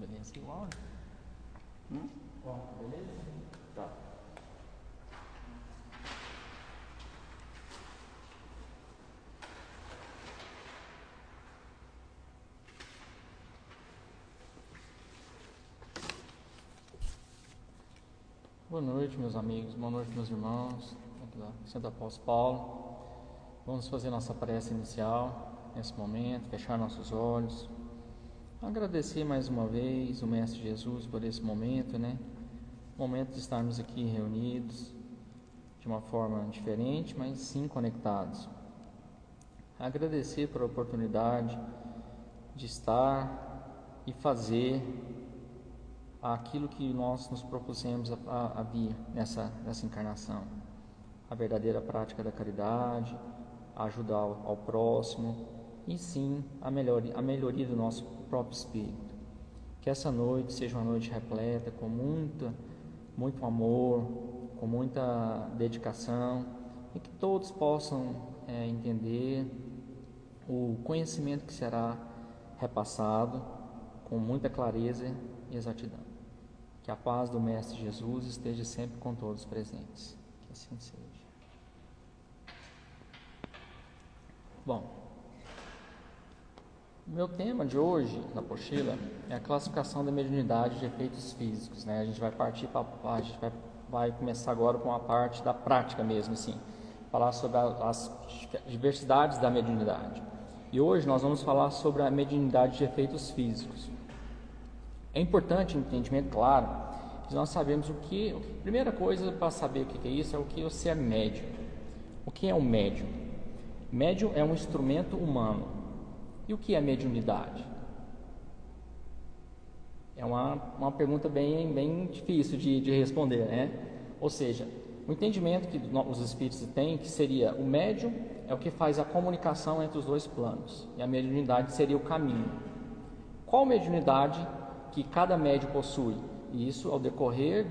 Beleza, igual, né? Bom, beleza? Tá. Boa noite, meus amigos, boa noite, meus irmãos, aqui da Santo Apóstolo Paulo. Vamos fazer nossa prece inicial nesse momento, fechar nossos olhos. Agradecer mais uma vez o Mestre Jesus por esse momento, né? Momento de estarmos aqui reunidos de uma forma diferente, mas sim conectados. Agradecer por a oportunidade de estar e fazer aquilo que nós nos propusemos a vir nessa encarnação. A verdadeira prática da caridade, a ajudar ao próximo e sim a melhoria do nosso próprio espírito. Que essa noite seja uma noite repleta com muito amor, com muita dedicação e que todos possam entender o conhecimento que será repassado com muita clareza e exatidão. Que a paz do Mestre Jesus esteja sempre com todos presentes. Que assim seja. Bom, o meu tema de hoje na apostila é a classificação da mediunidade de efeitos físicos, né? A gente vai partir a gente vai começar agora com a parte da prática mesmo, assim, falar sobre as diversidades da mediunidade. E hoje nós vamos falar sobre a mediunidade de efeitos físicos. É importante o entendimento, claro, que nós sabemos a primeira coisa para saber o que é isso é o que você é médium. O que é um médium? Médium é um instrumento humano. E o que é mediunidade? É uma pergunta bem difícil de responder, né? Ou seja, o entendimento que os espíritos têm, que seria o médium, é o que faz a comunicação entre os dois planos. E a mediunidade seria o caminho. Qual mediunidade que cada médium possui? E isso, ao decorrer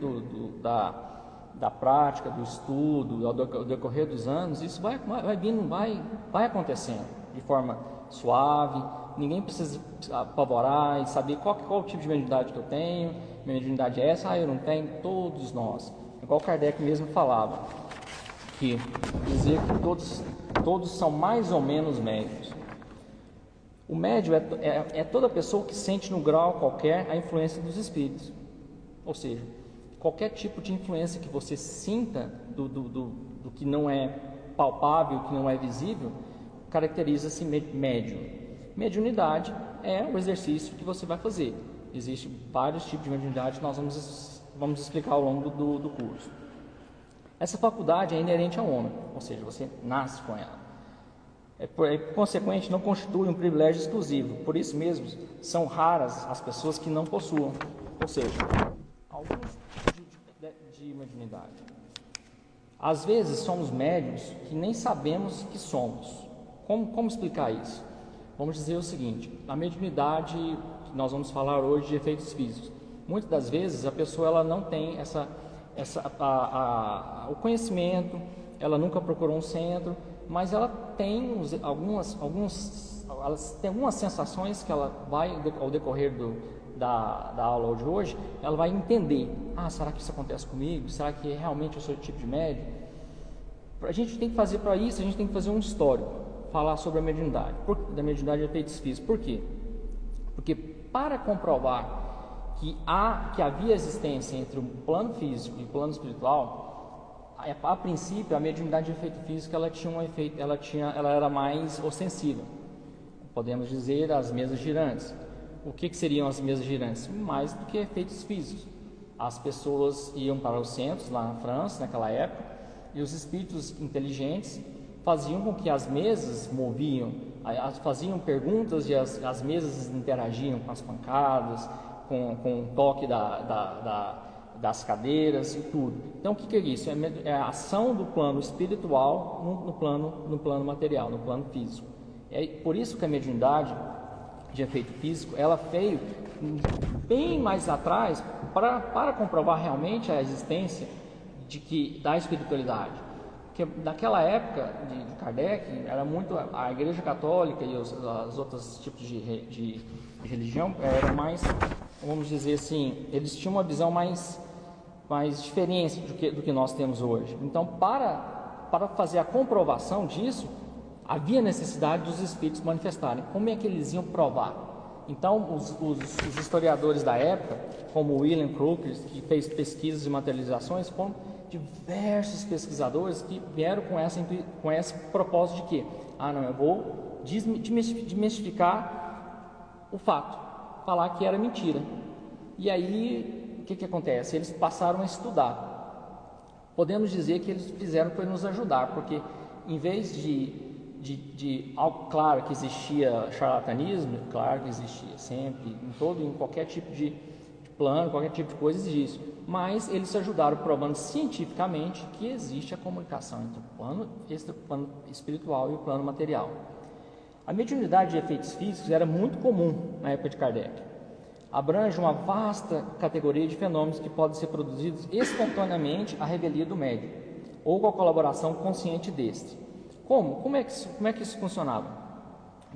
da prática, do estudo, ao decorrer dos anos, isso vai acontecendo de forma suave. Ninguém precisa apavorar e saber qual o tipo de mediunidade que eu tenho. Minha mediunidade é essa? Eu não tenho. Todos nós. Igual Kardec mesmo falava, que dizia que todos são mais ou menos médiuns. O médium é toda pessoa que sente no grau qualquer a influência dos espíritos. Ou seja, qualquer tipo de influência que você sinta do que não é palpável, que não é visível, caracteriza-se médium. Mediunidade é o exercício que você vai fazer. Existem vários tipos de mediunidade que nós vamos explicar ao longo do curso. Essa faculdade é inerente ao homem, ou seja, você nasce com ela. Consequente, não constitui um privilégio exclusivo. Por isso mesmo, são raras as pessoas que não possuam. Ou seja, alguns tipos de mediunidade. Às vezes, somos médiuns que nem sabemos que somos. Como explicar isso? Vamos dizer o seguinte: a mediunidade que nós vamos falar hoje de efeitos físicos. Muitas das vezes, a pessoa ela não tem o conhecimento, ela nunca procurou um centro, mas ela tem algumas sensações que ela vai, ao decorrer da aula de hoje, ela vai entender. Será que isso acontece comigo? Será que realmente eu sou o tipo de médium? A gente tem que fazer para isso, a gente tem que fazer um histórico, falar sobre a mediunidade, da mediunidade de efeitos físicos. Por quê? Porque para comprovar que havia existência entre o plano físico e o plano espiritual, a princípio a mediunidade de efeito físico ela era mais ostensiva. Podemos dizer as mesas girantes. O que seriam as mesas girantes? Mais do que efeitos físicos. As pessoas iam para os centros lá na França naquela época e os espíritos inteligentes faziam com que as mesas moviam, faziam perguntas e as mesas interagiam com as pancadas, com o toque das cadeiras e tudo. Então o que é isso? É a ação do plano espiritual no plano material, no plano físico. É por isso que a mediunidade de efeito físico ela veio bem mais atrás para comprovar realmente a existência da espiritualidade. Porque naquela época de Kardec era muito a Igreja Católica e os outros tipos de religião eram mais vamos dizer assim, eles tinham uma visão mais diferente do que nós temos hoje. Então, para fazer a comprovação disso, havia necessidade dos espíritos manifestarem. Como é que eles iam provar? Então, os historiadores da época, como William Crookes, que fez pesquisas de materializações, como diversos pesquisadores que vieram com esse propósito de que, não, eu vou desmistificar o fato, falar que era mentira. E aí, o que acontece? Eles passaram a estudar. Podemos dizer que eles fizeram para nos ajudar, porque em vez claro que existia charlatanismo, claro que existia sempre, em qualquer tipo de plano, qualquer tipo de coisa existe, mas eles ajudaram provando cientificamente que existe a comunicação entre o plano espiritual e o plano material. A mediunidade de efeitos físicos era muito comum na época de Kardec. Abrange uma vasta categoria de fenômenos que podem ser produzidos espontaneamente à revelia do médium, ou com a colaboração consciente deste. Como é que isso funcionava?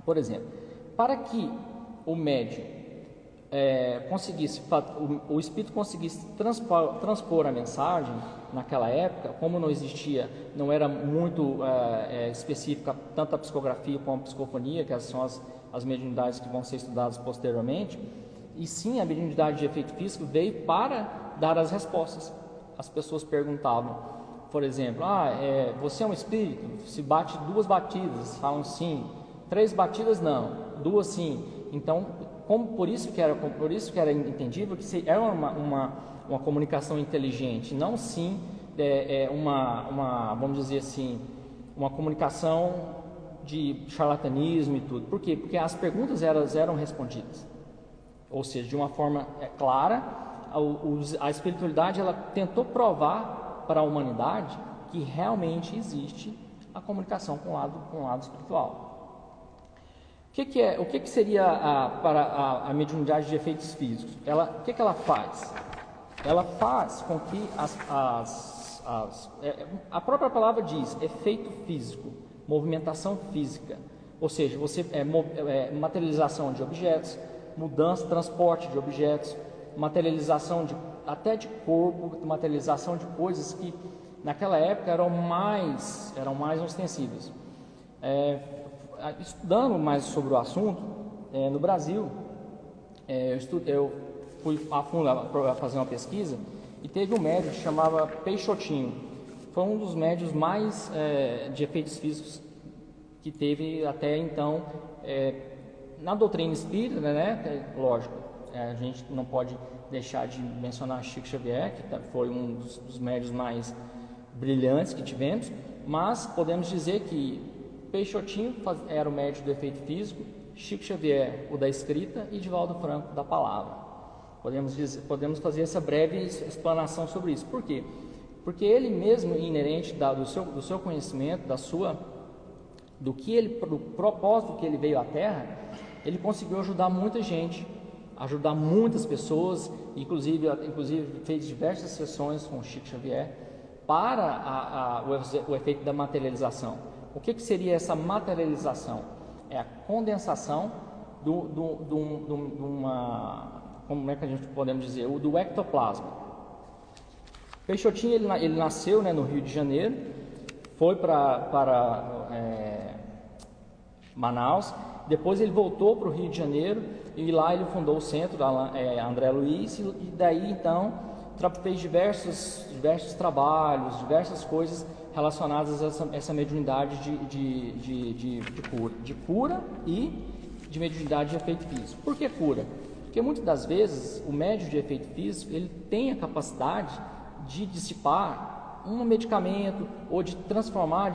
Por exemplo, para que o médium o espírito conseguisse transpor a mensagem naquela época, como não era muito específica tanto a psicografia como a psicofonia, que são as mediunidades que vão ser estudadas posteriormente, e sim a mediunidade de efeito físico veio para dar as respostas. As pessoas perguntavam, por exemplo, você é um espírito? Se bate 2 batidas, falam sim. 3 batidas não, 2 sim. Então, por isso que era entendível que era uma comunicação inteligente, não sim vamos dizer assim, uma comunicação de charlatanismo e tudo. Por quê? Porque as perguntas eram respondidas, ou seja, de uma forma clara. A espiritualidade ela tentou provar para a humanidade que realmente existe a comunicação com o lado espiritual. O que seria para a mediunidade de efeitos físicos? O que ela faz? Ela faz com que a própria palavra diz efeito físico, movimentação física, ou seja, materialização de objetos, mudança, transporte de objetos, materialização até de corpo, materialização de coisas que naquela época eram mais ostensíveis. Estudando mais sobre o assunto, no Brasil, eu fui a fundo para fazer uma pesquisa e teve um médium que chamava Peixotinho. Foi um dos médios mais de efeitos físicos que teve até então na doutrina espírita, né? Lógico, a gente não pode deixar de mencionar Chico Xavier, que foi um dos médios mais brilhantes que tivemos, mas podemos dizer que Peixotinho era o médium do efeito físico, Chico Xavier o da escrita e Divaldo Franco da palavra. Podemos fazer essa breve explanação sobre isso. Por quê? Porque ele mesmo, inerente do seu conhecimento, do propósito que ele veio à Terra, ele conseguiu ajudar muita gente, ajudar muitas pessoas, inclusive fez diversas sessões com Chico Xavier para o efeito da materialização. O que seria essa materialização? É a condensação como é que a gente podemos dizer? Do ectoplasma. Peixotinho ele nasceu, no Rio de Janeiro, foi para Manaus, depois ele voltou para o Rio de Janeiro e lá ele fundou o centro André Luiz, e daí então fez diversos trabalhos, diversas coisas relacionadas a essa mediunidade de cura e de mediunidade de efeito físico. Por que cura? Porque muitas das vezes o médium de efeito físico ele tem a capacidade de dissipar um medicamento ou de transformar,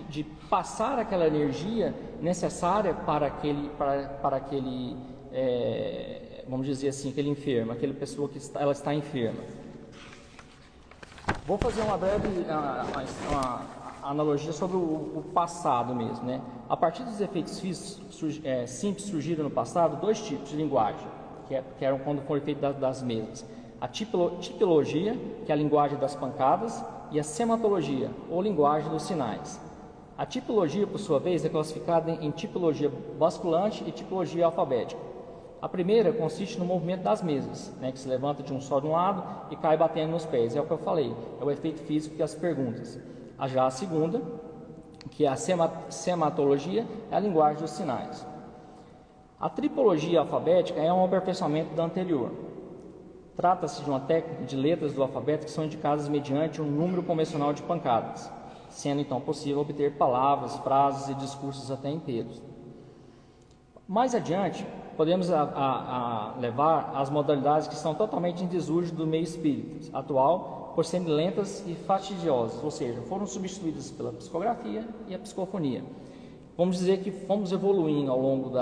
de passar aquela energia necessária para aquele vamos dizer assim, aquele enfermo, aquela pessoa que ela está enferma. Vou fazer uma breve uma analogia sobre o passado mesmo, né? A partir dos efeitos físicos simples surgiram no passado 2 tipos de linguagem, que eram quando foram feitas das mesmas. A tipologia, que é a linguagem das pancadas, e a sematologia, ou linguagem dos sinais. A tipologia, por sua vez, é classificada em tipologia basculante e tipologia alfabética. A primeira consiste no movimento das mesas, né, que se levanta de um lado e cai batendo nos pés. É o que eu falei, é o efeito físico que as perguntas. Já a segunda, que é a sematologia, é a linguagem dos sinais. A tripologia alfabética é um aperfeiçoamento da anterior. Trata-se de uma técnica de letras do alfabeto que são indicadas mediante um número convencional de pancadas, sendo então possível obter palavras, frases e discursos até inteiros. Mais adiante, podemos levar as modalidades que estão totalmente em desuso do meio espírita atual, por serem lentas e fastidiosas, ou seja, foram substituídas pela psicografia e a psicofonia. Vamos dizer que fomos evoluindo ao longo do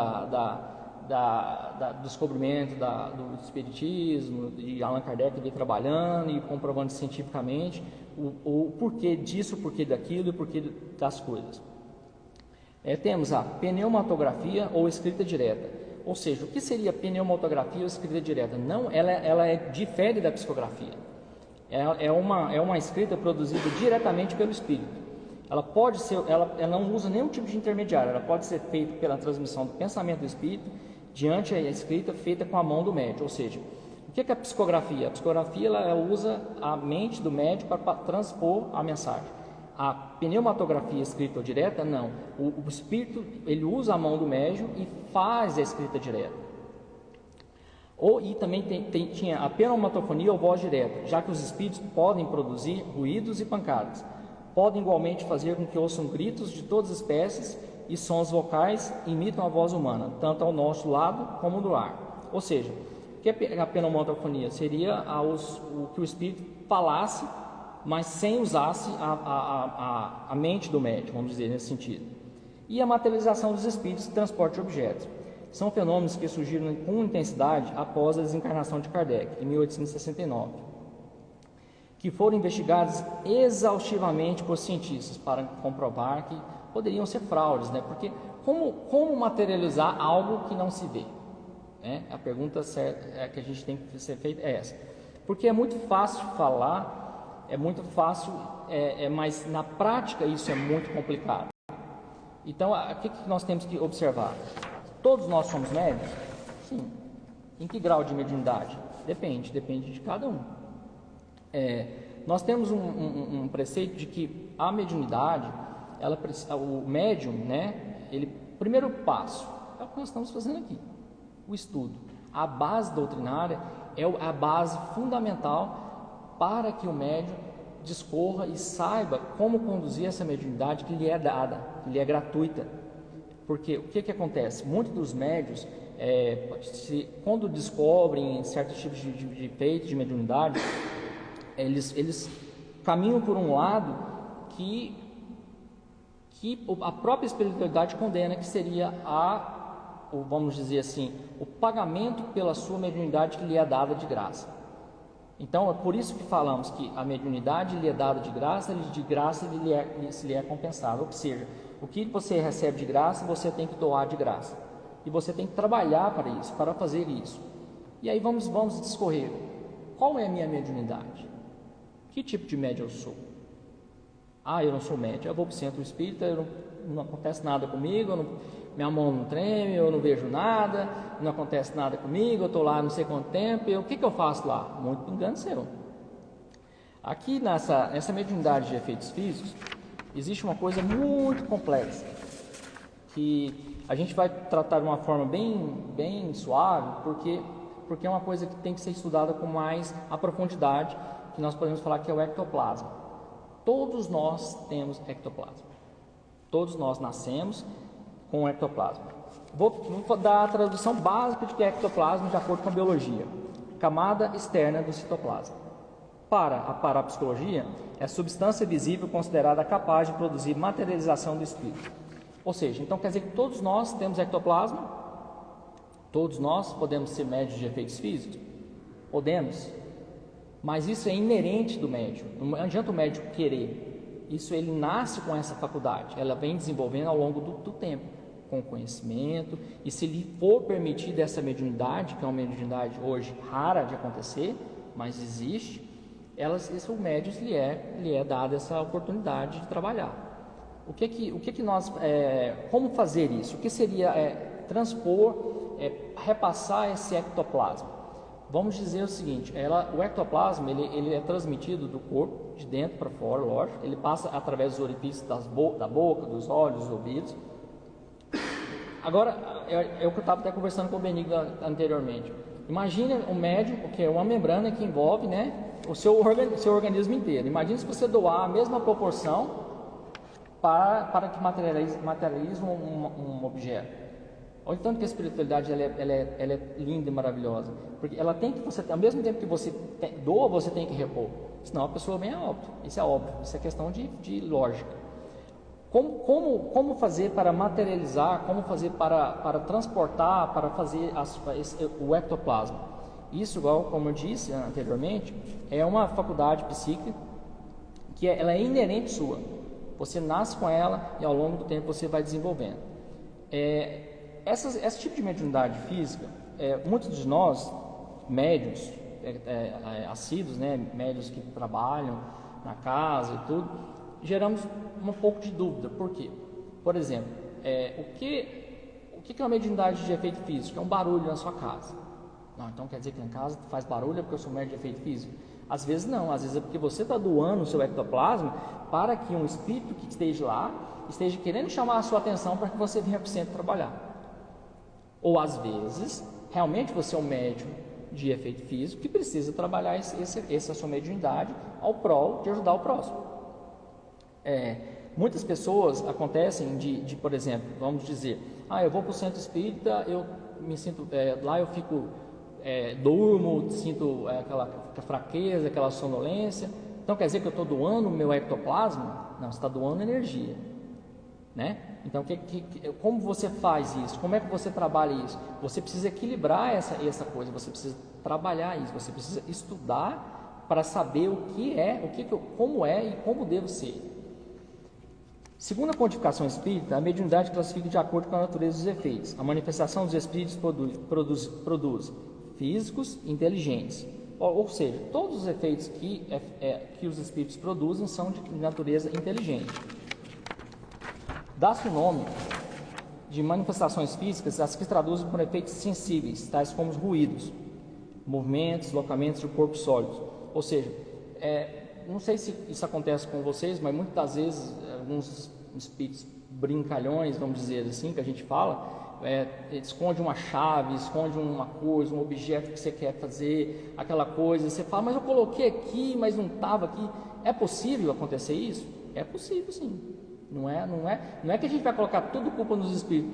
descobrimento do espiritismo, e Allan Kardec veio trabalhando e comprovando cientificamente o porquê disso, o porquê daquilo e o porquê das coisas. Temos a pneumatografia ou escrita direta, ou seja, o que seria pneumatografia ou escrita direta? Não, ela difere da psicografia. É uma escrita produzida diretamente pelo espírito. Ela pode ser, ela não usa nenhum tipo de intermediário. Ela pode ser feita pela transmissão do pensamento do espírito diante a escrita feita com a mão do médium. Ou seja, o que é a psicografia? A psicografia ela usa a mente do médium para transpor a mensagem. A pneumatografia escrita ou direta, não. O espírito ele usa a mão do médium e faz a escrita direta. E também tinha a pneumatofonia ou voz direta, já que os espíritos podem produzir ruídos e pancadas. Podem igualmente fazer com que ouçam gritos de todas as espécies e sons vocais imitam a voz humana, tanto ao nosso lado como do ar. Ou seja, o que é a pneumatofonia? Seria o que o espírito falasse, mas sem usasse a mente do médium, vamos dizer, nesse sentido. E a materialização dos espíritos e transporte de objetos. São fenômenos que surgiram com intensidade após a desencarnação de Kardec, em 1869, que foram investigados exaustivamente por cientistas para comprovar que poderiam ser fraudes, né? Porque como materializar algo que não se vê? A pergunta certa que a gente tem que ser feita é essa. Porque é muito fácil falar, é muito fácil, mas na prática isso é muito complicado. Então, o que nós temos que observar? Todos nós somos médiuns? Sim. Em que grau de mediunidade? Depende de cada um. Nós temos um preceito de que a mediunidade, o médium, né, primeiro passo, é o que nós estamos fazendo aqui, o estudo. A base doutrinária é a base fundamental para que o médium discorra e saiba como conduzir essa mediunidade que lhe é dada, que lhe é gratuita. Porque o que acontece? Muitos dos médiuns, quando descobrem certos tipos de feito de mediunidade, eles caminham por um lado que a própria espiritualidade condena, que seria vamos dizer assim, o pagamento pela sua mediunidade que lhe é dada de graça. Então, é por isso que falamos que a mediunidade lhe é dada de graça lhe é compensada. Ou seja, o que você recebe de graça, você tem que doar de graça. E você tem que trabalhar para isso, para fazer isso. E aí vamos discorrer. Qual é a minha mediunidade? Que tipo de médium eu sou? Eu não sou médium. Eu vou para o centro espírita, não acontece nada comigo, minha mão não treme, eu não vejo nada, não acontece nada comigo, eu estou lá não sei quanto tempo, o que eu faço lá? Muito engano seu. Aqui nessa mediunidade de efeitos físicos, existe uma coisa muito complexa, que a gente vai tratar de uma forma bem suave, porque é uma coisa que tem que ser estudada com mais a profundidade, que nós podemos falar que é o ectoplasma. Todos nós temos ectoplasma. Todos nós nascemos com o ectoplasma. Vou dar a tradução básica de que é ectoplasma de acordo com a biologia. Camada externa do citoplasma. Para a parapsicologia, é a substância visível considerada capaz de produzir materialização do espírito. Ou seja, então quer dizer que todos nós temos ectoplasma? Todos nós podemos ser médios de efeitos físicos? Podemos. Mas isso é inerente do médium. Não adianta o médium querer. Isso ele nasce com essa faculdade. Ela vem desenvolvendo ao longo do tempo, com conhecimento. E se lhe for permitida essa mediunidade, que é uma mediunidade hoje rara de acontecer, mas existe, o médium lhe é dada essa oportunidade de trabalhar. Como fazer isso? O que seria transpor repassar esse ectoplasma. Vamos dizer o seguinte, o ectoplasma ele é transmitido do corpo, de dentro para fora, lógico, ele passa através dos orifícios da boca, dos olhos, dos ouvidos. Agora, é o que eu estava até conversando com o Benigno anteriormente. Imagine um médium, que é uma membrana que envolve, né, o seu organismo inteiro. Imagine se você doar a mesma proporção para que materialize um objeto. Olha o tanto que a espiritualidade ela é linda e maravilhosa. Porque ela tem que, ao mesmo tempo que você doa, você tem que repor. Senão a pessoa vem a óbito. Isso é óbvio, isso é questão de lógica. Como fazer para materializar, como fazer para transportar, para fazer o ectoplasma? Isso, igual como eu disse anteriormente, é uma faculdade psíquica que ela é inerente sua. Você nasce com ela e ao longo do tempo você vai desenvolvendo. Esse tipo de mediunidade física, muitos de nós, médiuns, assíduos, né, médiuns que trabalham na casa e tudo, geramos um pouco de dúvida. Por quê? Por exemplo, o que é uma mediunidade de efeito físico? É um barulho na sua casa. Não, então quer dizer que em casa faz barulho porque eu sou médium de efeito físico? Às vezes não, às vezes é porque você está doando o seu ectoplasma para que um espírito que esteja lá esteja querendo chamar a sua atenção para que você venha para o centro trabalhar. Ou às vezes, realmente você é um médium de efeito físico que precisa trabalhar essa sua mediunidade ao prol de ajudar o próximo. Muitas pessoas acontecem por exemplo, vamos dizer, eu vou para o centro espírita, eu me sinto, lá eu fico, durmo, sinto aquela fraqueza, aquela sonolência, então quer dizer que eu estou doando o meu ectoplasma? Não, você está doando energia, né? Então, como você faz isso? Como é que você trabalha isso? Você precisa equilibrar essa coisa, você precisa trabalhar isso, você precisa estudar para saber o que é, como é e como devo ser. Segundo a codificação espírita, a mediunidade classifica de acordo com a natureza dos efeitos. A manifestação dos espíritos produz físicos e inteligentes. Ou seja, todos os efeitos que os espíritos produzem são de natureza inteligente. Dá-se o nome de manifestações físicas as que se traduzem por efeitos sensíveis, tais como os ruídos, movimentos, deslocamentos do corpo sólido. Ou seja, não sei se isso acontece com vocês, mas muitas das vezes alguns espíritos brincalhões, vamos dizer assim, que a gente fala, esconde uma chave, esconde uma coisa, um objeto que você quer fazer, aquela coisa, você fala, mas eu coloquei aqui, mas não estava aqui. É possível acontecer isso? É possível, sim. Não é que a gente vai colocar tudo culpa nos espíritos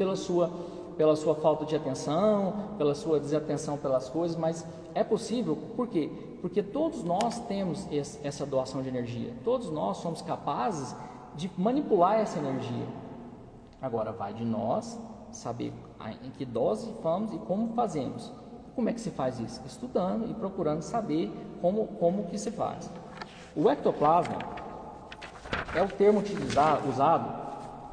pela sua falta de atenção, pela sua desatenção pelas coisas, mas é possível. Por quê? Porque todos nós temos essa doação de energia, todos nós somos capazes de manipular essa energia. Agora vai de nós saber em que dose vamos e como fazemos. Como é que se faz isso? Estudando e procurando saber como que se faz. O ectoplasma é o termo usado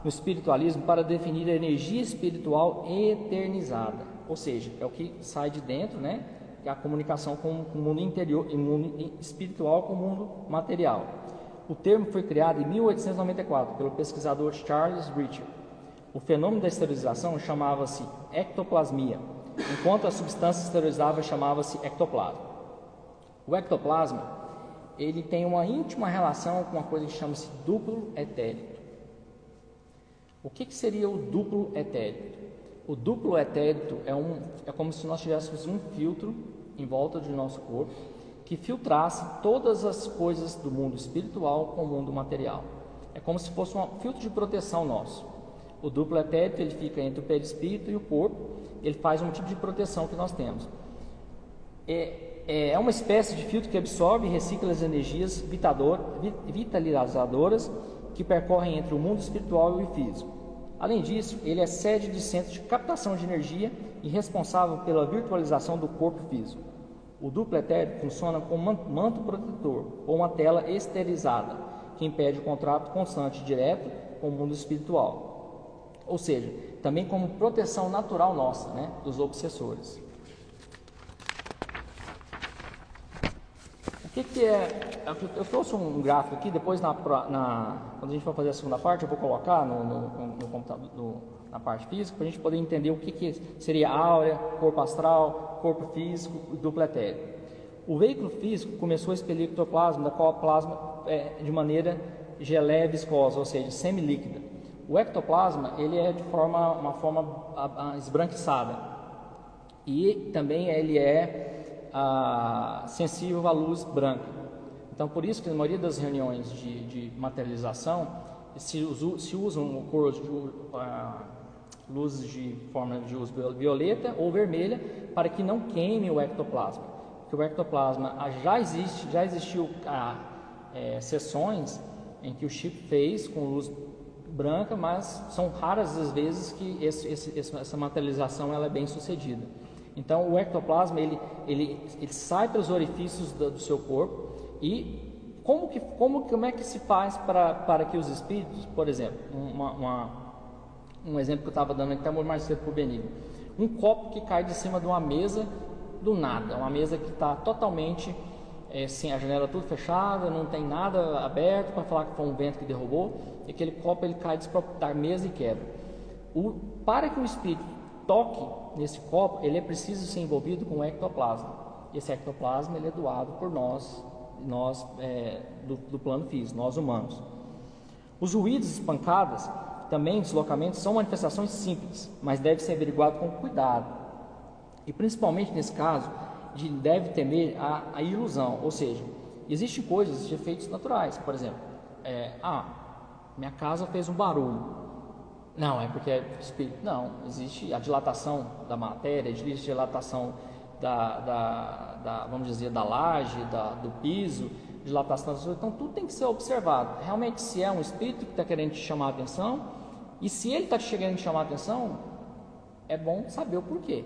no espiritualismo para definir a energia espiritual eternizada, ou seja, é o que sai de dentro, né? Que é a comunicação com o mundo interior, o mundo espiritual com o mundo material. O termo foi criado em 1894 pelo pesquisador Charles Richard. O fenômeno da esterilização chamava-se ectoplasmia, enquanto a substância esterilizada chamava-se ectoplasma. O ectoplasma ele tem uma íntima relação com uma coisa que chama-se duplo etérito. O que seria o duplo etérito? O duplo etérito é como se nós tivéssemos um filtro em volta do nosso corpo que filtrasse todas as coisas do mundo espiritual com o mundo material. É como se fosse um filtro de proteção nosso. O duplo etérito ele fica entre o perispírito e o corpo, ele faz um tipo de proteção que nós temos. É uma espécie de filtro que absorve e recicla as energias vitalizadoras que percorrem entre o mundo espiritual e o físico. Além disso, ele é sede de centro de captação de energia e responsável pela virtualização do corpo físico. O duplo etérito funciona como um manto protetor ou uma tela esterilizada, que impede o contato constante e direto com o mundo espiritual. Ou seja, também como proteção natural nossa, né, dos obsessores. O que é? Eu trouxe um gráfico aqui, depois quando a gente for fazer a segunda parte, eu vou colocar no computador, na parte física, para a gente poder entender o que seria áurea, corpo astral, corpo físico e duplo etérico. O veículo físico começou a expelir ectoplasma, da qual o plasma é de maneira geleia viscosa, ou seja, semilíquida. O ectoplasma ele é de uma forma esbranquiçada e também ele é sensível à luz branca. Então, por isso que na maioria das reuniões de materialização se usam cores de luzes de forma de luz violeta ou vermelha para que não queime o ectoplasma. Porque o ectoplasma já existiu sessões em que o chip fez com luz branca, mas são raras as vezes que essa materialização ela é bem sucedida. Então o ectoplasma ele sai pelos orifícios do seu corpo. E como é que se faz para que os espíritos, por exemplo, um exemplo que eu estava dando aqui, mais cedo para o Benigno, um copo que cai de cima de uma mesa do nada, uma mesa que está totalmente sem a janela tudo fechada, não tem nada aberto para falar que foi um vento que derrubou, e aquele copo ele cai da mesa e quebra. Para que o espírito toque nesse copo, ele é preciso ser envolvido com o ectoplasma. Esse ectoplasma ele é doado por nós do plano físico, nós humanos. Os ruídos, pancadas, também deslocamentos são manifestações simples, mas deve ser averiguado com cuidado. E principalmente nesse caso, deve temer a ilusão, ou seja, existem coisas de efeitos naturais, por exemplo, minha casa fez um barulho. Não, é porque é espírito. Não, existe a dilatação da matéria, existe a dilatação vamos dizer, da laje, do piso, dilatação das coisas. Então tudo tem que ser observado. Realmente, se é um espírito que está querendo te chamar a atenção, e se ele está te querendo te chamar a atenção, é bom saber o porquê.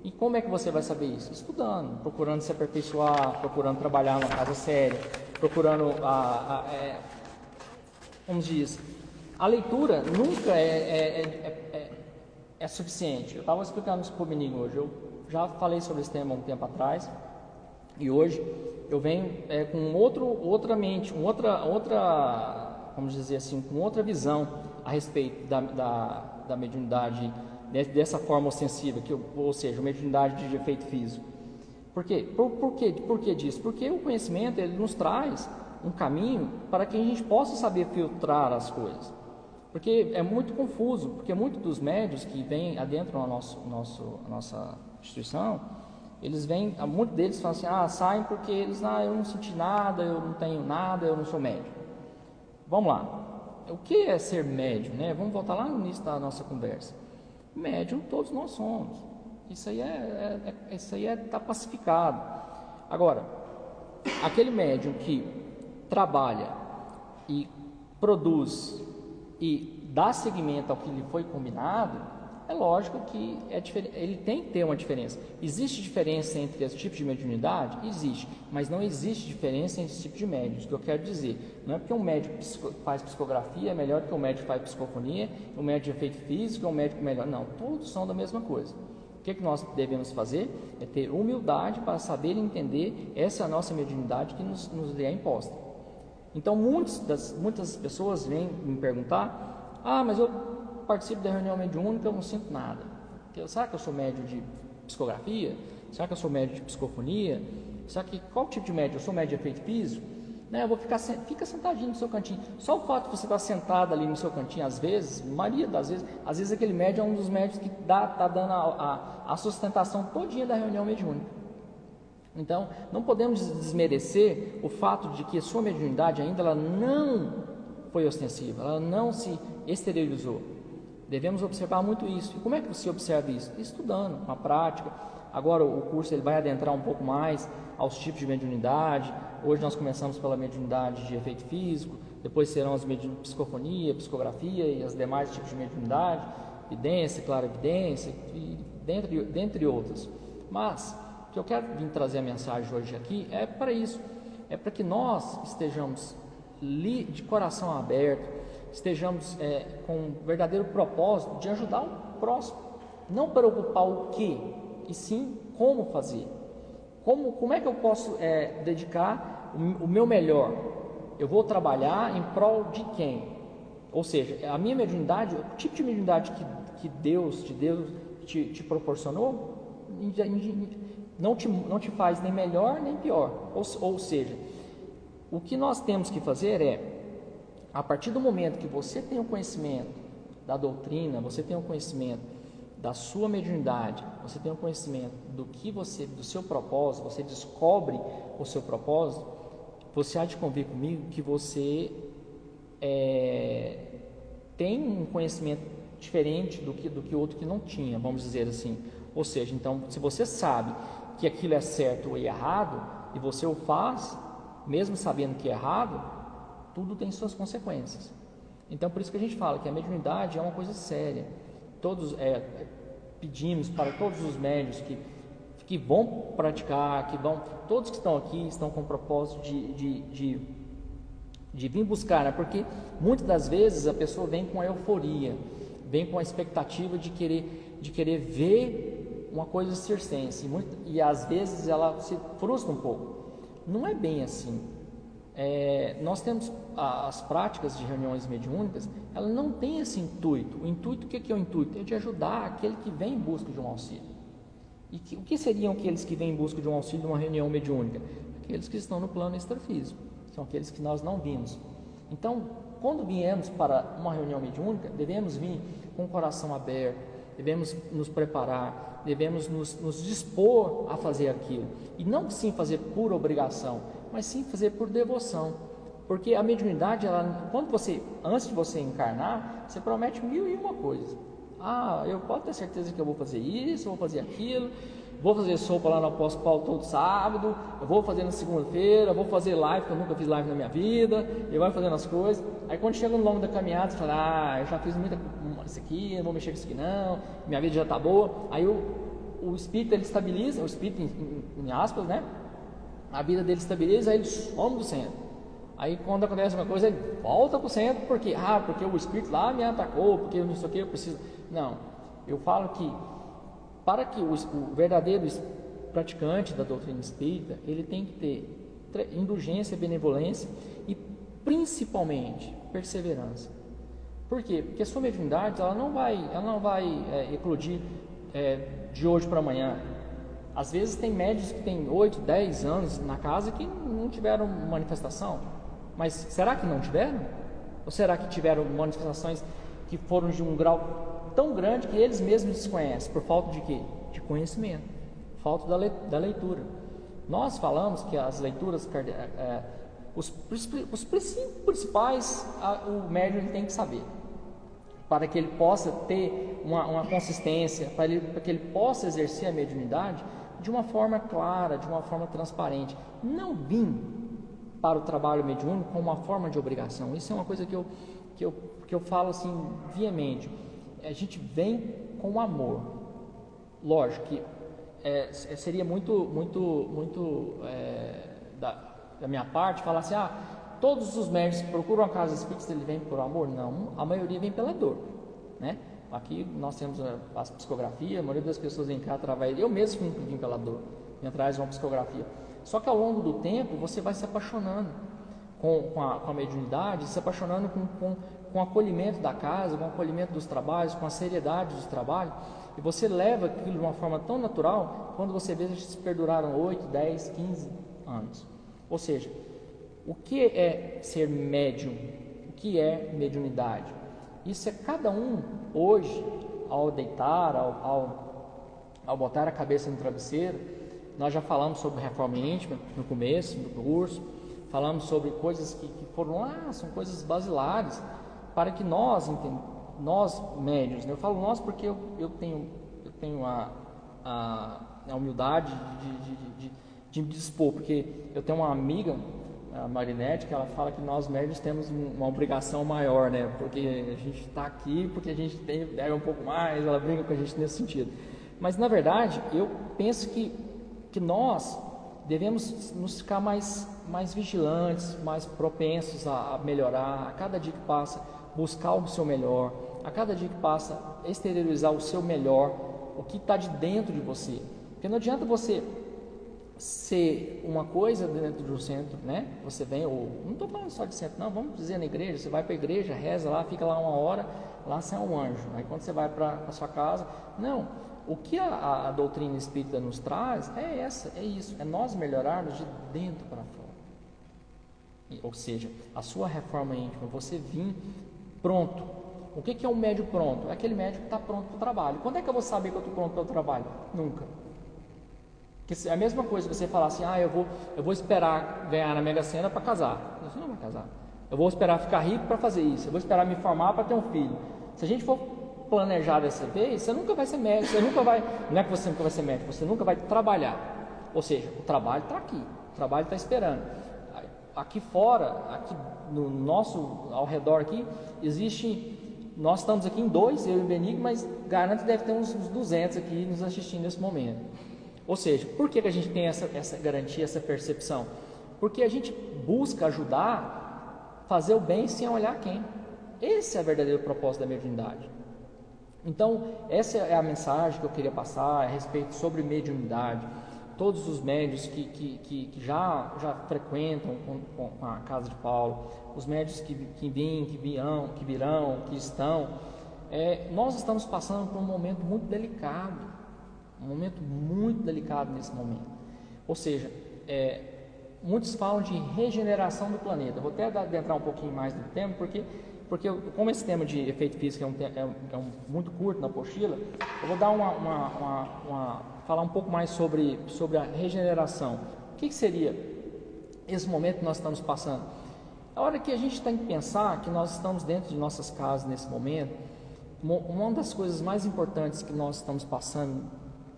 E como é que você vai saber isso? Estudando, procurando se aperfeiçoar, procurando trabalhar numa casa séria, procurando, como diz, a leitura nunca é suficiente. Eu estava explicando isso para o menino hoje. Eu já falei sobre esse tema há um tempo atrás e hoje eu venho com outra mente, vamos dizer assim, com outra visão a respeito da mediunidade dessa forma ostensiva, ou seja, mediunidade de efeito físico. Por quê? Por que disso? Porque o conhecimento ele nos traz um caminho para que a gente possa saber filtrar as coisas. Porque é muito confuso, porque muitos dos médios que vêm adentro da nossa instituição, muitos deles falam assim, saem porque eles, eu não senti nada, eu não tenho nada, eu não sou médium. Vamos lá, o que é ser médium, né? Vamos voltar lá no início da nossa conversa. Médium todos nós somos, isso aí está pacificado. Agora, aquele médium que trabalha e produz e dá seguimento ao que lhe foi combinado, é lógico que ele tem que ter uma diferença. Existe diferença entre os tipos de mediunidade? Existe, mas não existe diferença entre os tipos de médiuns. O que eu quero dizer, não é porque um médico faz psicografia é melhor que um médico faz psicofonia, um médico de efeito físico é um médico melhor. Não, todos são da mesma coisa. O que nós devemos fazer é ter humildade para saber entender essa nossa mediunidade que nos é imposta. Então muitas pessoas vêm me perguntar, mas eu participo da reunião mediúnica, eu não sinto nada. Será que eu sou médio de psicografia? Será que eu sou médio de psicofonia? Qual tipo de médio? Eu sou médio de efeito físico? Eu vou fica sentadinho no seu cantinho. Só o fato de você estar sentado ali no seu cantinho, às vezes, maioria das vezes, às vezes aquele médio é um dos médios que está dando a sustentação todinha da reunião mediúnica. Então, não podemos desmerecer o fato de que a sua mediunidade ainda ela não foi ostensiva, ela não se exteriorizou. Devemos observar muito isso. E como é que você observa isso? Estudando, na prática. Agora o curso ele vai adentrar um pouco mais aos tipos de mediunidade. Hoje nós começamos pela mediunidade de efeito físico, depois serão as mediunidades de psicofonia, psicografia e os demais tipos de mediunidade, vidência, clarividência, dentre outras. Mas o que eu quero vir trazer a mensagem hoje aqui é para isso, é para que nós estejamos de coração aberto, estejamos com um verdadeiro propósito de ajudar o próximo, não preocupar o que, e sim como fazer. Como é que eu posso dedicar o meu melhor? Eu vou trabalhar em prol de quem? Ou seja, a minha mediunidade, o tipo de mediunidade que Deus te proporcionou, não te faz nem melhor nem pior. Ou seja, o que nós temos que fazer é, a partir do momento que você tem o conhecimento da doutrina, você tem o conhecimento da sua mediunidade, você tem o conhecimento do seu propósito, você descobre o seu propósito, você há de convir comigo que você tem um conhecimento diferente do que o outro que não tinha, vamos dizer assim. Ou seja, então, se você sabe que aquilo é certo ou errado, e você o faz, mesmo sabendo que é errado, tudo tem suas consequências. Então, por isso que a gente fala que a mediunidade é uma coisa séria. Todos pedimos para todos os médiuns que vão praticar, todos que estão aqui estão com o propósito de vir buscar, né? Porque muitas das vezes a pessoa vem com a euforia, vem com a expectativa de querer ver uma coisa circense, e às vezes ela se frustra um pouco. Não é bem assim. Nós temos as práticas de reuniões mediúnicas, ela não tem esse intuito. O intuito, o que é o intuito? É de ajudar aquele que vem em busca de um auxílio. E o que seriam aqueles que vêm em busca de um auxílio de uma reunião mediúnica? Aqueles que estão no plano extrafísico, são aqueles que nós não vimos. Então, quando viemos para uma reunião mediúnica, devemos vir com o coração aberto, devemos nos preparar, devemos nos dispor a fazer aquilo. E não sim fazer por obrigação, mas sim fazer por devoção. Porque a mediunidade, antes de você encarnar, você promete 1001 coisas. Eu posso ter certeza que eu vou fazer isso, vou fazer aquilo, vou fazer sopa lá no Apóstolo Paulo todo sábado, eu vou fazer na segunda-feira, vou fazer live, que eu nunca fiz live na minha vida, e vai fazendo as coisas. Aí quando chega no longo da caminhada, você fala, eu já fiz muita isso aqui, não vou mexer com isso aqui não, minha vida já está boa. Aí o espírito, ele estabiliza, o espírito em aspas, né? A vida dele estabiliza, aí ele some do centro. Aí quando acontece uma coisa, ele volta para o centro, porque o espírito lá me atacou, porque eu não sei o que, eu preciso... Não, eu falo que para que o verdadeiro praticante da doutrina espírita, ele tem que ter indulgência, benevolência e principalmente perseverança. Por quê? Porque a sua mediunidade ela não vai eclodir de hoje para amanhã. Às vezes tem médiuns que têm 8, 10 anos na casa que não tiveram manifestação. Mas será que não tiveram? Ou será que tiveram manifestações que foram de um grau tão grande que eles mesmos desconhecem? Por falta de quê? De conhecimento, falta da leitura. Nós falamos que as leituras, os principais, o médium tem que saber, para que ele possa ter uma consistência, para que ele possa exercer a mediunidade de uma forma clara, de uma forma transparente. Não vim para o trabalho mediúnico como uma forma de obrigação. Isso é uma coisa que eu falo assim veemente. A gente vem com amor. Lógico que seria muito da minha parte falar assim, todos os médicos que procuram a casa espírita, ele vem por amor? Não, a maioria vem pela dor, né? Aqui nós temos a psicografia, a maioria das pessoas vem cá através, eu mesmo vim pela dor, vim atrás de uma psicografia. Só que ao longo do tempo você vai se apaixonando com a mediunidade, se apaixonando com o acolhimento da casa, com o acolhimento dos trabalhos, com a seriedade dos trabalhos, e você leva aquilo de uma forma tão natural, quando você vê, se perduraram 8, 10, 15 anos. Ou seja, o que é ser médium? O que é mediunidade? Isso é cada um hoje, ao deitar, ao botar a cabeça no travesseiro. Nós já falamos sobre reforma íntima no começo do curso, falamos sobre coisas que foram lá, são coisas basilares, para que nós médiuns, né? Eu falo nós porque eu tenho a humildade de me dispor, porque eu tenho uma amiga, a Marinete, que ela fala que nós médiuns temos uma obrigação maior, né? Porque a gente está aqui, porque a gente deve um pouco mais, ela brinca com a gente nesse sentido. Mas na verdade, eu penso que nós devemos nos ficar mais vigilantes, mais propensos a melhorar, a cada dia que passa, buscar o seu melhor, a cada dia que passa, exteriorizar o seu melhor, o que está de dentro de você. Porque não adianta você ser uma coisa dentro de um centro, né? Você vem, ou não estou falando só de centro, não, vamos dizer na igreja, você vai para a igreja, reza lá, fica lá 1 hora, lá você é um anjo. Aí quando você vai para a sua casa, não. O que a doutrina espírita nos traz é isso, é nós melhorarmos de dentro para fora. Ou seja, a sua reforma íntima, você vir pronto. O que é um médio pronto? É aquele médio que está pronto para o trabalho. Quando é que eu vou saber que eu estou pronto para o trabalho? Nunca. Porque é a mesma coisa que você falar assim, eu vou esperar ganhar na Mega Sena para casar. Você não vai casar. Eu vou esperar ficar rico para fazer isso. Eu vou esperar me formar para ter um filho. Se a gente for planejar dessa vez, você nunca vai ser médico, você nunca vai, não é que você nunca vai ser médico, você nunca vai trabalhar. Ou seja, o trabalho está aqui, o trabalho está esperando. Aqui fora, aqui no nosso, ao redor aqui, existe, nós estamos aqui em 2, eu e o Benigno, mas garanto que deve ter uns 200 aqui nos assistindo nesse momento. Ou seja, por que a gente tem essa garantia, essa percepção? Porque a gente busca ajudar, fazer o bem sem olhar quem. Esse é o verdadeiro propósito da mediunidade. Então, essa é a mensagem que eu queria passar a respeito sobre mediunidade. Todos os médiuns que já frequentam com a Casa de Paulo, os médiuns que virão, que estão, nós estamos passando por um momento muito delicado, nesse momento. Ou seja, muitos falam de regeneração do planeta. Vou até adentrar um pouquinho mais no tema, porque como esse tema de efeito físico é muito curto na apostila, eu vou dar falar um pouco mais sobre a regeneração. O que seria esse momento que nós estamos passando? A hora que a gente tem que pensar que nós estamos dentro de nossas casas nesse momento, uma das coisas mais importantes que nós estamos passando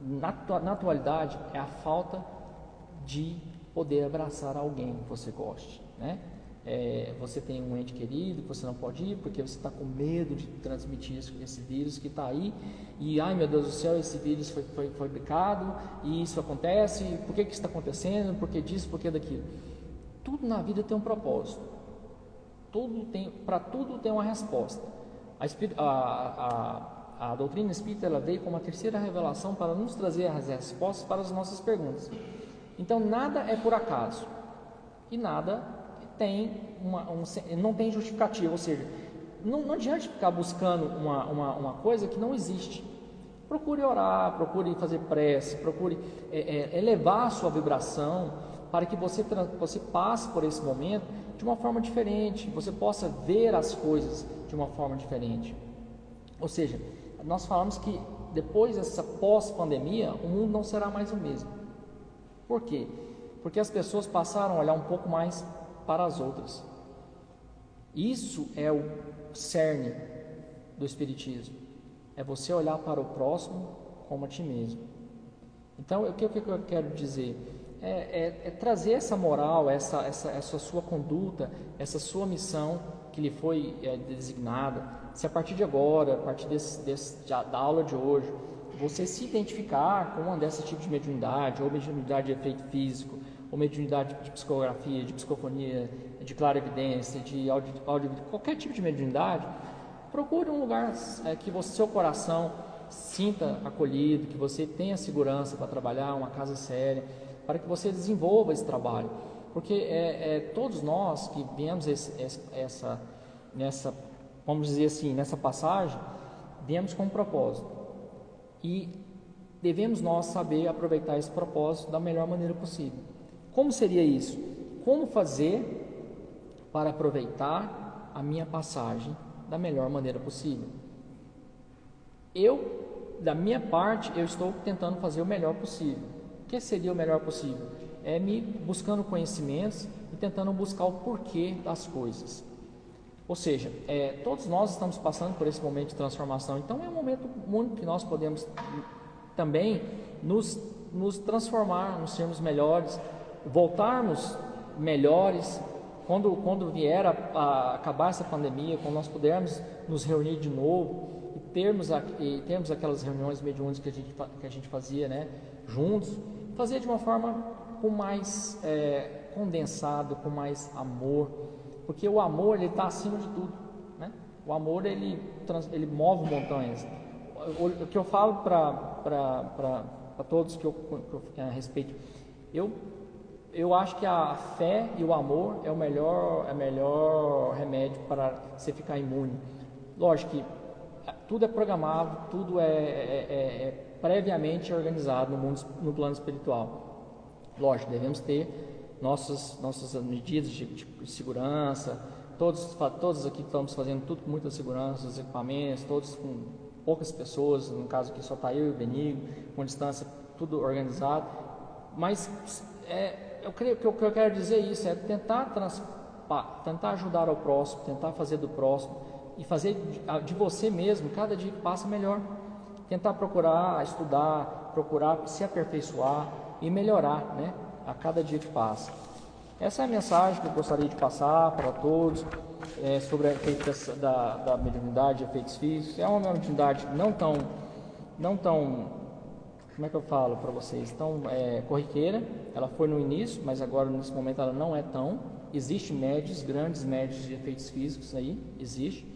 na atualidade é a falta de poder abraçar alguém que você goste, né? Você tem um ente querido que você não pode ir porque você está com medo de transmitir esse vírus que está aí, e ai meu Deus do céu, esse vírus foi fabricado e isso acontece, por que isso está acontecendo, por que disso, por que daquilo. Tudo na vida tem um propósito, para tudo tem uma resposta. A doutrina espírita, ela veio como a terceira revelação para nos trazer as respostas para as nossas perguntas. Então nada é por acaso e nada não tem justificativa, ou seja, não adianta ficar buscando uma coisa que não existe. Procure orar, procure fazer prece, procure elevar a sua vibração para que você passe por esse momento de uma forma diferente, você possa ver as coisas de uma forma diferente. Ou seja, nós falamos que depois dessa pós-pandemia, o mundo não será mais o mesmo. Por quê? Porque as pessoas passaram a olhar um pouco mais para as outras. Isso é o cerne do Espiritismo. É você olhar para o próximo como a ti mesmo. Então, o que eu quero dizer? É trazer essa moral, essa sua conduta, essa sua missão que lhe foi designada. Se a partir de agora, a partir da aula de hoje, você se identificar com uma dessas tipos de mediunidade, ou mediunidade de efeito físico, ou mediunidade de psicografia, de psicofonia, de clarividência, de áudio, qualquer tipo de mediunidade, procure um lugar que seu coração sinta acolhido, que você tenha segurança para trabalhar, uma casa séria, para que você desenvolva esse trabalho. Porque todos nós que viemos vamos dizer assim, nessa passagem, viemos com um propósito. E devemos nós saber aproveitar esse propósito da melhor maneira possível. Como seria isso? Como fazer para aproveitar a minha passagem da melhor maneira possível? Da minha parte, eu estou tentando fazer o melhor possível. O que seria o melhor possível? É me buscando conhecimentos e tentando buscar o porquê das coisas. Ou seja, todos nós estamos passando por esse momento de transformação. Então é um momento único que nós podemos também nos transformar, nos sermos melhores, voltarmos melhores. Quando vier a acabar essa pandemia, quando nós pudermos nos reunir de novo e termos aquelas reuniões mediúnicas que a gente fazia, né, juntos, fazer de uma forma com mais condensado, com mais amor, porque o amor ele está acima de tudo, né? O amor ele move montanhas. O que eu falo para todos que eu respeito, eu acho que a fé e o amor é o melhor remédio para você ficar imune. Lógico que tudo é programado, tudo é previamente organizado no plano espiritual. Lógico, devemos ter nossas medidas de segurança, todos aqui estamos fazendo tudo com muita segurança, os equipamentos, todos com poucas pessoas, no caso aqui só está eu e o Benigno, com distância, tudo organizado, mas eu creio que o que eu quero dizer isso é tentar ajudar ao próximo, tentar fazer do próximo e fazer de você mesmo, cada dia que passa, melhor. Tentar procurar estudar, procurar se aperfeiçoar e melhorar, né, a cada dia que passa. Essa é a mensagem que eu gostaria de passar para todos sobre a efeitos da mediunidade, efeitos físicos. É uma mediunidade não tão, como é que eu falo para vocês, tão corriqueira. Ela foi no início, mas agora nesse momento ela não é tão. Existem grandes médios de efeitos físicos aí, existe,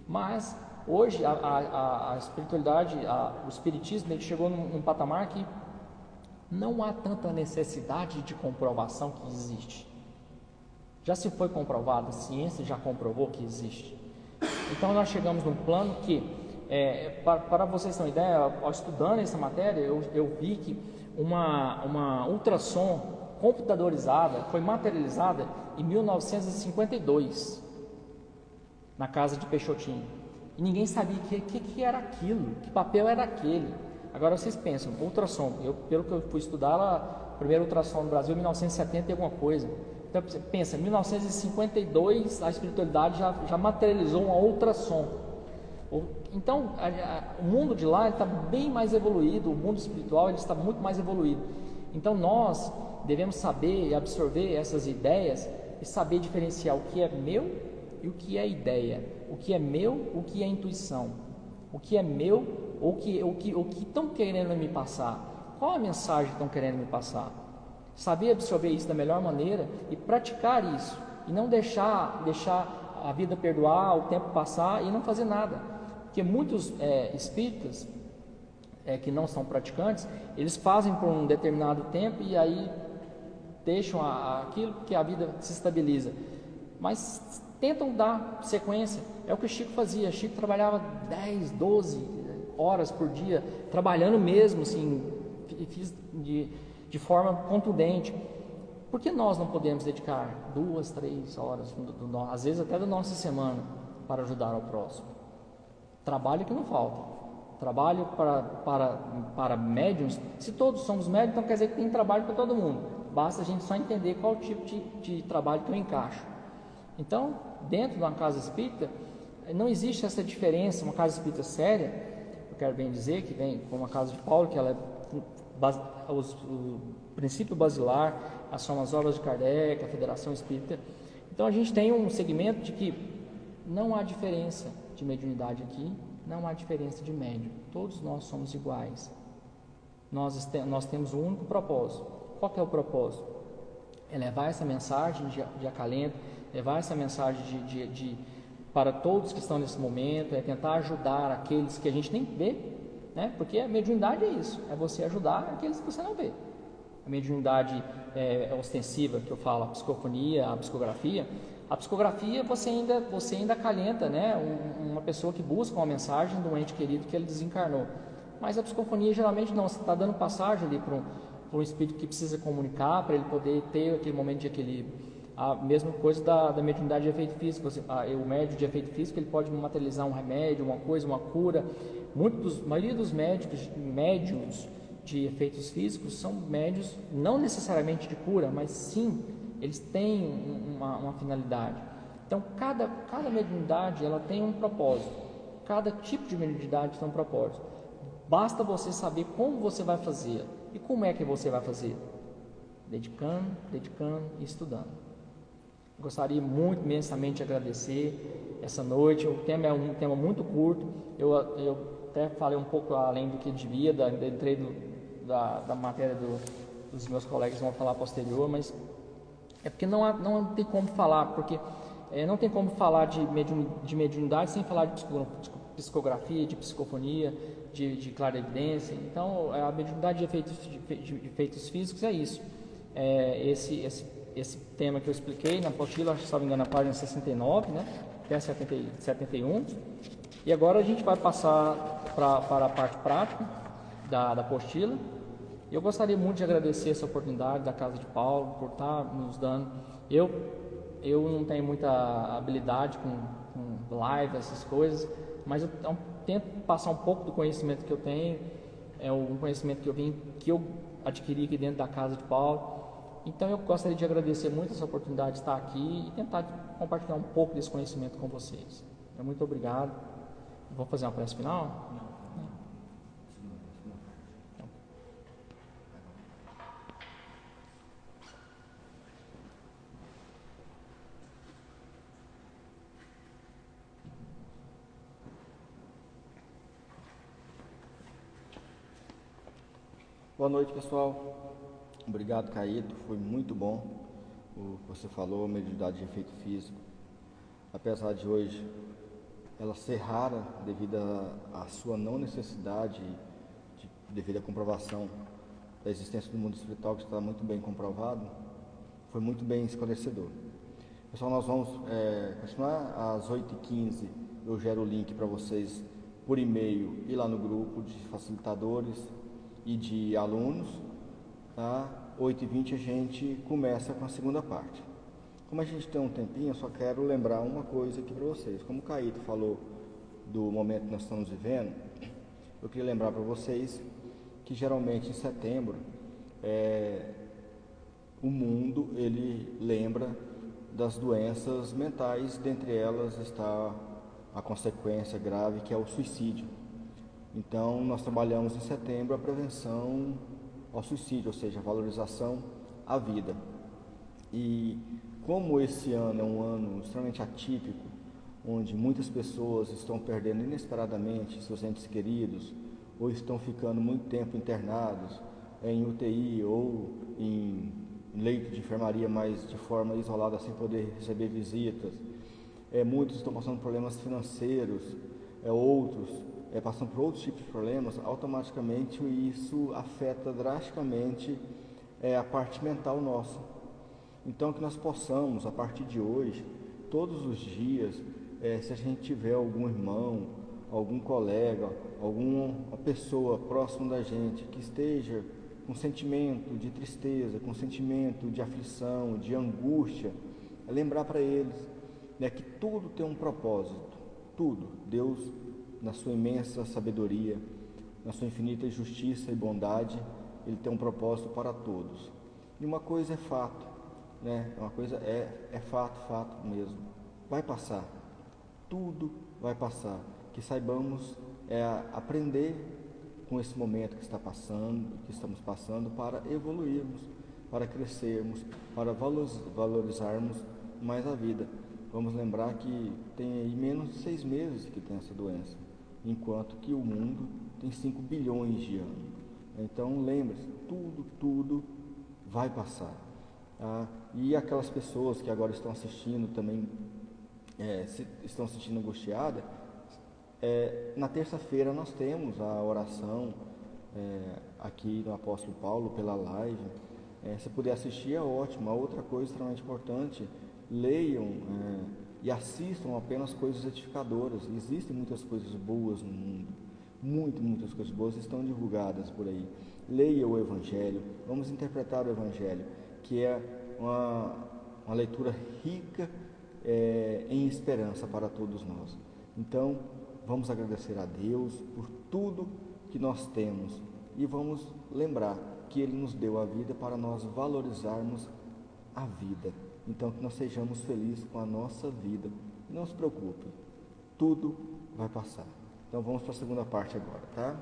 mas hoje a espiritualidade, o espiritismo, ele chegou num patamar que não há tanta necessidade de comprovação que existe. Já se foi comprovado, a ciência já comprovou que existe. Então nós chegamos num plano que, para vocês terem uma ideia, estudando essa matéria, eu vi que uma ultrassom computadorizada foi materializada em 1952 na casa de Peixotinho, e ninguém sabia que era aquilo, que papel era aquele. Agora vocês pensam, ultrassom, pelo que eu fui estudar, o primeiro ultrassom no Brasil em 1970 e alguma coisa. Então você pensa, em 1952 a espiritualidade já materializou uma ultrassom. Então o mundo de lá está bem mais evoluído, o mundo espiritual ele está muito mais evoluído. Então nós devemos saber e absorver essas ideias e saber diferenciar o que é meu e o que é ideia, o que é meu, o que é intuição, o que é meu, o que estão querendo me passar, qual a mensagem que estão querendo me passar. Saber absorver isso da melhor maneira e praticar isso, e não deixar a vida perdoar, o tempo passar e não fazer nada, porque muitos espíritas que não são praticantes, eles fazem por um determinado tempo e aí deixam aquilo que a vida se estabiliza, mas tentam dar sequência. É o que o Chico fazia. Chico trabalhava 10, 12 horas por dia, trabalhando mesmo, assim, de forma contundente. Por que nós não podemos dedicar 2, 3 horas, às vezes até da nossa semana, para ajudar ao próximo? Trabalho que não falta. Trabalho para médiuns. Se todos somos médiuns, então quer dizer que tem trabalho para todo mundo. Basta a gente só entender qual tipo de trabalho que eu encaixo. Então, dentro de uma casa espírita, não existe essa diferença. Uma casa espírita séria, eu quero bem dizer, que vem como a casa de Paulo, que ela o princípio basilar, são as obras de Kardec, a Federação Espírita. Então a gente tem um segmento de que não há diferença de mediunidade aqui, não há diferença de médium, todos nós somos iguais. Nós temos um único propósito. Qual que é o propósito? É levar essa mensagem de acalento, levar essa mensagem para todos que estão nesse momento, é tentar ajudar aqueles que a gente nem vê, né? Porque a mediunidade é isso, é você ajudar aqueles que você não vê. A mediunidade ostensiva, que eu falo, a psicofonia, a psicografia você ainda acalenta, né? Uma pessoa que busca uma mensagem de um ente querido que ele desencarnou. Mas a psicofonia geralmente não, você está dando passagem ali para um espírito que precisa comunicar, para ele poder ter aquele momento de equilíbrio. A mesma coisa da mediunidade de efeito físico. O médium de efeito físico, ele pode materializar um remédio, uma coisa, uma cura. A maioria dos médiuns de efeitos físicos são médios não necessariamente de cura, mas sim, eles têm uma finalidade. Então, cada mediunidade ela tem um propósito. Cada tipo de mediunidade tem um propósito. Basta você saber como você vai fazer. E como é que você vai fazer? Dedicando e estudando. Gostaria muito imensamente de agradecer essa noite. O tema é um tema muito curto. Eu até falei um pouco além do que devia, entrei da matéria dos meus colegas que vão falar posterior, mas é porque não tem como falar, porque não tem como falar de mediunidade sem falar de psicografia, de psicofonia, de clarevidência. Então, a mediunidade de efeitos físicos é isso. Esse tema que eu expliquei na apostila, se não me engano, na página 69, né, até 71, E agora a gente vai passar para a parte prática da apostila. Eu gostaria muito de agradecer essa oportunidade da Casa de Paulo por estar nos dando. Eu não tenho muita habilidade com live, essas coisas, mas eu tento passar um pouco do conhecimento que eu tenho, um conhecimento que eu adquiri aqui dentro da Casa de Paulo. Então eu gostaria de agradecer muito essa oportunidade de estar aqui e tentar compartilhar um pouco desse conhecimento com vocês. Muito obrigado. Vou fazer uma prece final? Boa noite, pessoal. Obrigado, Caíto. Foi muito bom o que você falou, mediunidade de efeito físico. Apesar de hoje ela ser rara devido à sua não necessidade, devido à comprovação da existência do mundo espiritual, que está muito bem comprovado, foi muito bem esclarecedor. Pessoal, nós vamos continuar às 8h15. Eu gero o link para vocês por e-mail e lá no grupo de facilitadores e de alunos, tá? 8h20 a gente começa com a segunda parte. Como a gente tem um tempinho, eu só quero lembrar uma coisa aqui para vocês. Como o Caíto falou do momento que nós estamos vivendo, eu queria lembrar para vocês que geralmente em setembro o mundo ele lembra das doenças mentais, dentre elas está a consequência grave que é o suicídio. Então, nós trabalhamos em setembro a prevenção ao suicídio, ou seja, a valorização à vida. E como esse ano é um ano extremamente atípico, onde muitas pessoas estão perdendo inesperadamente seus entes queridos, ou estão ficando muito tempo internados em UTI ou em leito de enfermaria, mas de forma isolada, sem poder receber visitas. Muitos estão passando problemas financeiros, outros passando por outros tipos de problemas. Automaticamente isso afeta drasticamente a parte mental nossa. Então que nós possamos, a partir de hoje, todos os dias, se a gente tiver algum irmão, algum colega, alguma pessoa próxima da gente que esteja com sentimento de tristeza, com sentimento de aflição, de angústia, lembrar para eles que tudo tem um propósito, tudo. Deus, na sua imensa sabedoria, na sua infinita justiça e bondade, Ele tem um propósito para todos. E uma coisa é fato, uma coisa é fato mesmo. Vai passar, tudo vai passar. Que saibamos aprender com esse momento que estamos passando, para evoluirmos, para crescermos, para valorizarmos mais a vida. Vamos lembrar que tem aí menos de 6 meses que tem essa doença, enquanto que o mundo tem 5 bilhões de anos. Então lembre-se, tudo vai passar. E aquelas pessoas que agora estão assistindo também, estão assistindo angustiadas, na terça-feira nós temos a oração aqui no Apóstolo Paulo pela live. Se puder assistir é ótimo. A outra coisa extremamente importante, leiam e assistam apenas coisas edificadoras. Existem muitas coisas boas no mundo, muitas coisas boas estão divulgadas por aí. Leia o Evangelho, vamos interpretar o Evangelho, que é uma leitura rica em esperança para todos nós. Então, vamos agradecer a Deus por tudo que nós temos e vamos lembrar que Ele nos deu a vida para nós valorizarmos a vida. Então, que nós sejamos felizes com a nossa vida. Não se preocupe, tudo vai passar. Então, vamos para a segunda parte agora, tá?